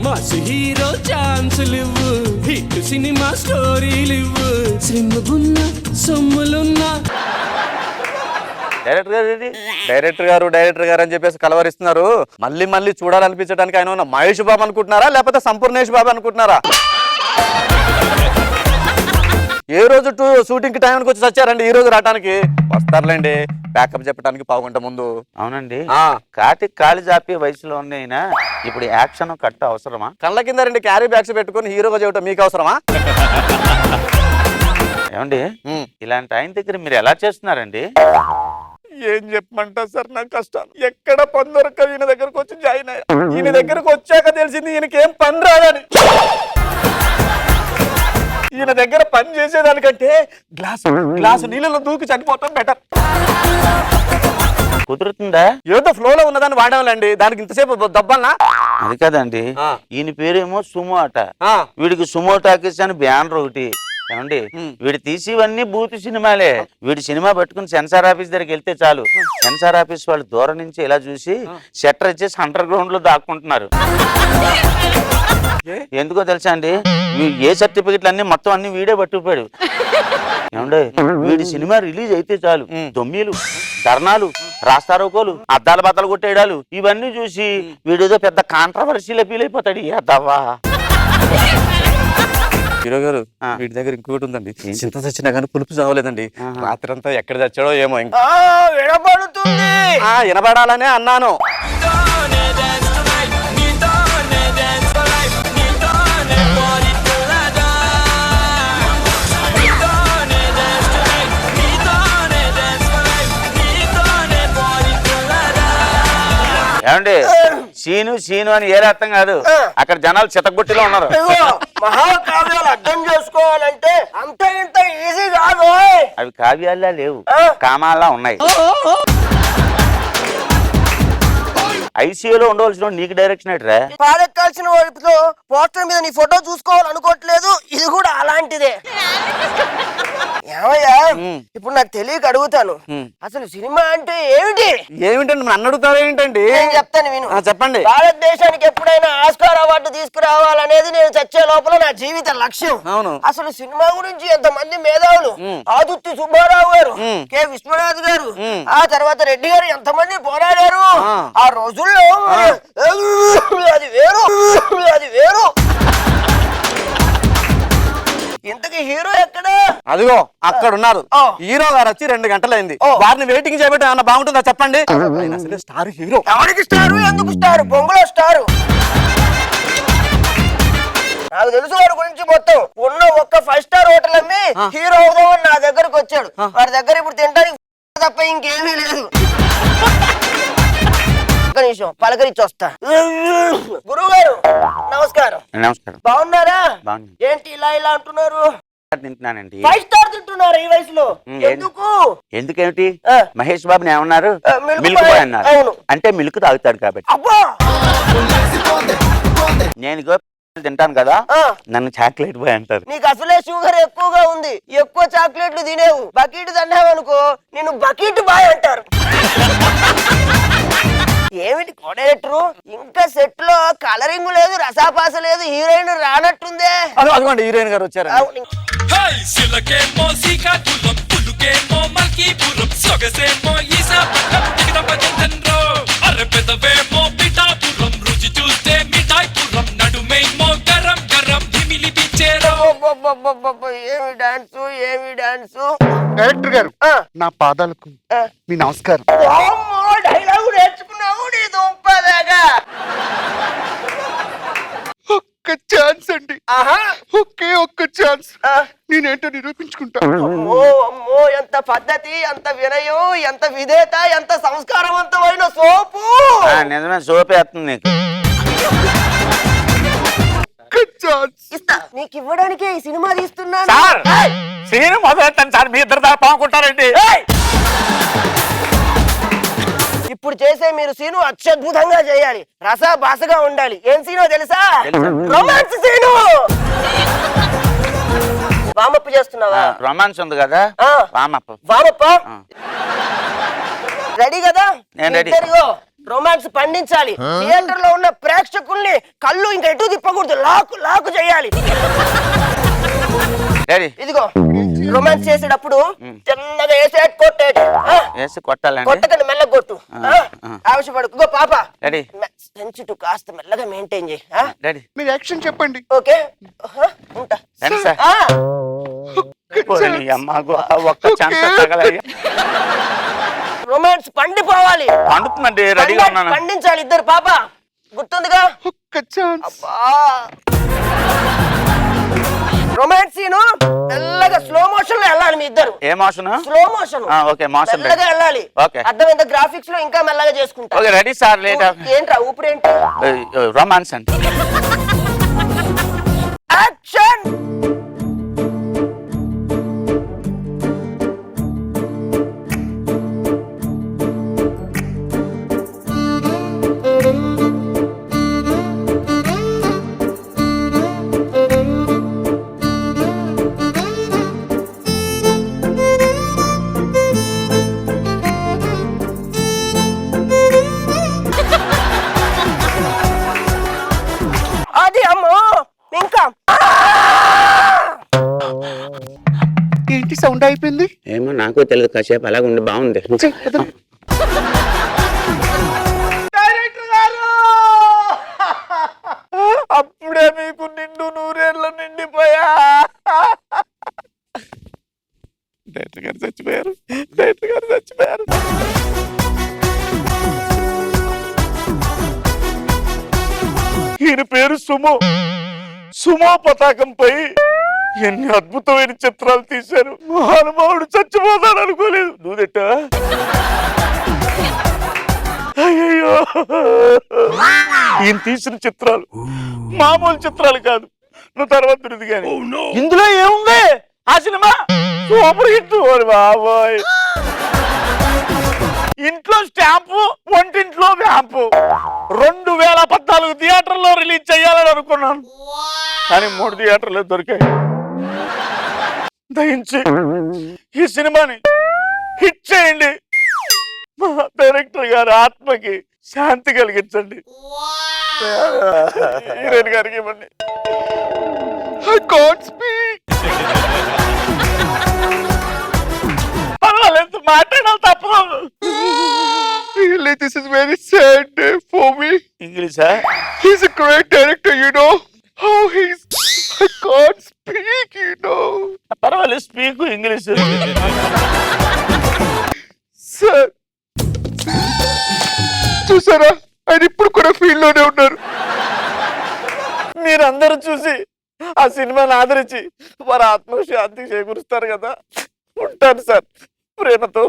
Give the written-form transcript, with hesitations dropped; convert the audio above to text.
Mass hero ఛాన్సులివ్వు, hit cinema స్టోరీలివ్వు, సిమ్ముగున్న సొమ్ములున్నా. డైరెక్టర్ గారు అని చెప్పేసి కలవరిస్తున్నారు. మళ్ళీ మళ్ళీ చూడాలనిపించడానికి ఆయన ఉన్న మహేష్ బాబు అనుకుంటున్నారా లేకపోతే సంపూర్ణేష్ బాబు అనుకుంటున్నారా? ఏ రోజు షూటింగ్ కి టైంకి వచ్చి వచ్చారండి, ఈ రోజు రావడానికి వస్తారులేండి. బ్యాకప్ చెప్పడానికి పావుగంట ముందు. అవునండి, కాటికి కాలు జాపే వయసులో ఉన్నాయినా ఇప్పుడు యాక్షన్ కట్ అవసరమా? కళ్ళ కింద 2 క్యారీ బ్యాగ్స్ పెట్టుకుని హీరోగా చేయటం మీకు అవసరమా? ఏమండి ఇలాంటి ఆయన దగ్గర మీరు ఎలా చేస్తున్నారండి? ఏం చెప్పమంటా సార్, నాకు కష్టాలు ఎక్కడ పని దొరక ఈయన దగ్గరకు వచ్చి జాయిన్ అయ్యా. ఈయన దగ్గరకు వచ్చాక తెలిసింది ఈయనకేం పని రాదని. ఈయన దగ్గర పని చేసేదానికంటే గ్లాసు నీళ్ళలో దూకి చనిపోతాం బెటర్. కుదురుతుందా? ఏదో ఫ్లోలో ఉన్నదాన్ని వాడాలండి, దానికి ఇంతసేపు దబ్బల్నా? అది కదండి, ఈయన పేరేమో సుమో అట. వీడికి సుమో టాకీస్ అని బ్యానర్ ఒకటి. ఏమండి వీడు తీసివన్నీ బూతు సినిమాలే. వీడి సినిమా పట్టుకుని సెన్సార్ ఆఫీస్ దగ్గరికి వెళ్తే చాలు, సెన్సార్ ఆఫీస్ వాళ్ళు దూరం నుంచి ఇలా చూసి షట్టర్ ఇచ్చేసి అండర్ గ్రౌండ్ లో దాక్కుంటున్నారు. ఎందుకో తెలుసా అండి, ఏ సర్టిఫికెట్లు అన్ని మొత్తం అన్ని వీడే పట్టుకుపోయాడు. ఏమండి వీడి సినిమా రిలీజ్ అయితే చాలు దొమ్మీలు, ధర్నాలు, రాస్తారోకోలు, అద్దాల బద్దలు కొట్టేయడాలు ఇవన్నీ చూసి వీడేదో పెద్ద కాంట్రవర్సీలో ఫీల్ అయిపోతాడు. అద్దవ్వా హీరో గారు, వీటి దగ్గర ఇంకొకటి ఉందండి, చింత చచ్చినా కానీ పులుపు చావలేదండి. రాత్రి అంతా ఎక్కడ చచ్చాడో ఏమో. ఇంకా వినపడుతుంది, వినపడాలనే అన్నాను. ఏమండి సీను అని ఏ అర్థం కాదు, అక్కడ జనాలు చితగొట్టిలో ఉన్నారు. మహాకావ్యాలు అర్థం చేసుకోవాలంటే అంత ఇంత ఈజీ కాదు. అవి కావ్యాల్లా లేవు, కామాల్లా ఉన్నాయి. ఐసీయూలో ఉండవలసిన నీకు డైరెక్షన్ ఏంట్రా? పాలెక్కాల్సిన వైపులో పోస్టర్ మీద నీ ఫోటో చూసుకోవాలనుకోవట్లేదు, ఇది కూడా అలాంటిదే. ఏమయ్యా ఇప్పుడు నాకు తెలియక అడుగుతాను, అసలు సినిమా అంటే ఏమిటి? ఏమిటండి నన్ను అడుగుతారు ఏంటండి? నేను చెప్తాను విను. చెప్పండి. భారతదేశానికి ఎప్పుడైనా ఆస్కార్ అవార్డు తీసుకురావాలనేది నేను చచ్చే లోపల నా జీవిత లక్ష్యం. అవును. అసలు సినిమా గురించి ఎంతమంది మేధావులు, ఆదుర్తి సుబ్బారావు గారు, కె విశ్వనాథ్ గారు, ఆ తర్వాత రెడ్డి గారు ఎంతమంది పోరాడారు. ఆ రోజుల్లో అది వేరు. ఇంతకీ హీరో ఎక్కడ? అదిగో అక్కడ ఉన్నారు. హీరో గారు వచ్చి 2 గంటలైంది. వారిని వెయిటింగ్ చేయబట్టి ఏమన్నా బాగుంటుందా చెప్పండి? Star hero. ఎవరికి స్టారు, ఎందుకు స్టారు? బొంగులో స్టారు. నాకు తెలుసు వాడి గురించి మొత్తం. ఉన్న ఒక్క 5 స్టార్ హోటల్ అమ్మి హీరో అవుదామని నా దగ్గరకు వచ్చాడు. వాడి దగ్గర ఇప్పుడు తినడానికి తప్ప ఇంకేమీ లేదు. నిమిషం పలకరించి వస్తా. గురువు గారు నమస్కారం. నమస్కారం. బాగున్నారా? ఏంటి ఇలా అంటున్నారు? తింటున్నానండి. 5 స్టార్ తింటున్నారు ఈ వయసులో? ఎందుకేమిటి? మహేష్ బాబుని ఏమన్నారు? మిల్క్ బాయ్ అన్నారు. అంటే మిల్క్ తాగుతాడు కాబట్టి. నేను తింటాను కదా, నన్ను చాక్లెట్ బాయ్ అంటారు. నీకు అసలే షుగర్ ఎక్కువగా ఉంది, ఎక్కువ చాక్లెట్లు తినేవు. బకెట్ తిన్నావనుకో నిన్ను బకెట్ బాయ్ అంటారు. ఏమిటి కోడైరెక్టరు, ఇంకా సెట్ లో కలరింగ్ లేదు, రసాపాస లేదు, హీరోయిన్ రానట్టుందే. అదిగోండి హీరోయిన్ గారు వచ్చారు. ఏమి డాన్సు డైరెక్టర్ గారు, నా పాదాలకు మీ నమస్కారం. డైలాగు నేర్చుకున్నావు నీ దుంపదాగా. ఒక్క ఛాన్స్ అండి, ఒక్క ఛాన్స్, నేనేంటో నిరూపించుకుంటా. అమ్మో ఎంత పద్ధతి, ఎంత వినయం, ఎంత విధేత, ఎంత సంస్కారవంతమైన సోపు. నిజమే, సోపే వస్తుంది నీకు. ఇస్తా, నీకు ఇవ్వడానికే ఈ సినిమా తీస్తున్నాను. సీన్ మొదలెట్టాను సార్, మీ ఇద్దరు దాకా పాముకుంటారండి. ఇప్పుడు చేసే మీరు సీను అత్యద్భుతంగా చేయాలి, రస బాసగా ఉండాలి. ఏం సీనో తెలుసా? Romance scene. వామప్ చేస్తున్నావా? రొమాన్స్ ఉంది కదా, వామప్. రెడీ కదా? రొమాన్స్ పండించాలి. థియేటర్ లో ఉన్న ప్రేక్షకుల్ని కళ్ళు ఇంకా ఎటు తిప్పకూడదు, లాకు లాకు చేయాలి. డాడీ ఇదిగో రొమాన్స్ చేసేటప్పుడు చిన్నగా వేసి కొట్టాలండి. కొట్టకండి, మెల్లగా కొట్టు. ఆവശ്యపడు. ఇగో పాప సెన్సిటివ్ కాస్త మెల్లగా మెయింటైన్ చేయి. డాడీ మీరు యాక్షన్ చెప్పండి. ఓకే ఉంటా. రండి సార్. పోనీ అమ్మ, ఒక్క ఛాన్స్ తగలయ్యా. రొమాన్స్ పండిపోవాలి. పండుతుందండి, రెడీగా ఉన్నాను. పండించాలి ఇద్దరు. పాప గుర్తుందిగా? ఒక్క ఛాన్స్. రొమాన్స్ సీను మెల్లగా స్లో మోషన్ లో వెళ్ళాలి మీ ఇద్దరు. ఏ motion? Slow motion. Okay, motion మెల్లగా వెళ్ళాలి. ఓకే, అర్థమైందా? గ్రాఫిక్స్ లో ఇంకా మెల్లగా చేసుకుంటా. Okay, ready sir. లేట్ ఏంట్రా ఊపిరేంటి? రొమాన్స్ అండి. యాక్షన్. అది అమ్మో ఇంకా ఏంటి సౌండ్ అయిపోయింది? ఏమో నాకు తెలియదు, కాసేపు అలాగ ఉండి బాగుంది. డైరెక్టర్ గారు, అప్పుడే మీకు నిండు నూరేళ్ళు నిండిపోయా. డైరెక్టర్ గారు చచ్చిపోయారు. డైరెక్టర్ గారు చచ్చిపోయారు. ఈయన పేరు సుమో. సుమో పతాకంపై ఎన్ని అద్భుతమైన చిత్రాలు తీశారు. మహానుభావుడు చచ్చిపోతాడు అనుకోలేదు. నువ్వుదెట్ట అయ్యో, ఈయన తీసిన చిత్రాలు మామూలు చిత్రాలు కాదు. నువ్వు తర్వాత తిరిగి కానీ ఇందులో ఏముంది? ఆ సినిమా సూపర్ హిట్. బాబోయ్, ఇంట్లో స్టాంపు, వంటింట్లో వ్యాంపు. 2014 థియేటర్లో రిలీజ్ చేయాలని అనుకున్నాను, కానీ 3 థియేటర్లో దొరికాయి. దయించి ఈ సినిమాని హిట్ చేయండి. మా డైరెక్టర్ గారి ఆత్మకి శాంతి కలిగించండి. హీరోయిన్ గారికి ఇవ్వండి. I can't speak. పర్వాలేదు, మాట్లాడాలి తప్పదు. Really, this is very sad day for me. ఇంగ్లీషా? He's a great director, you know. How he's... I can't speak, you know. పర్వాలేదు, స్పీక్ ఇంగ్లీష్. సార్ చూసారా, ఆయన ఇప్పుడు కూడా ఫీల్ లోనే ఉన్నారు. మీరందరూ చూసి ఆ సినిమాని ఆదరించి వారి ఆత్మశాంతికి చేకూరుస్తారు కదా. ఉంటాను సార్, ప్రేమతో.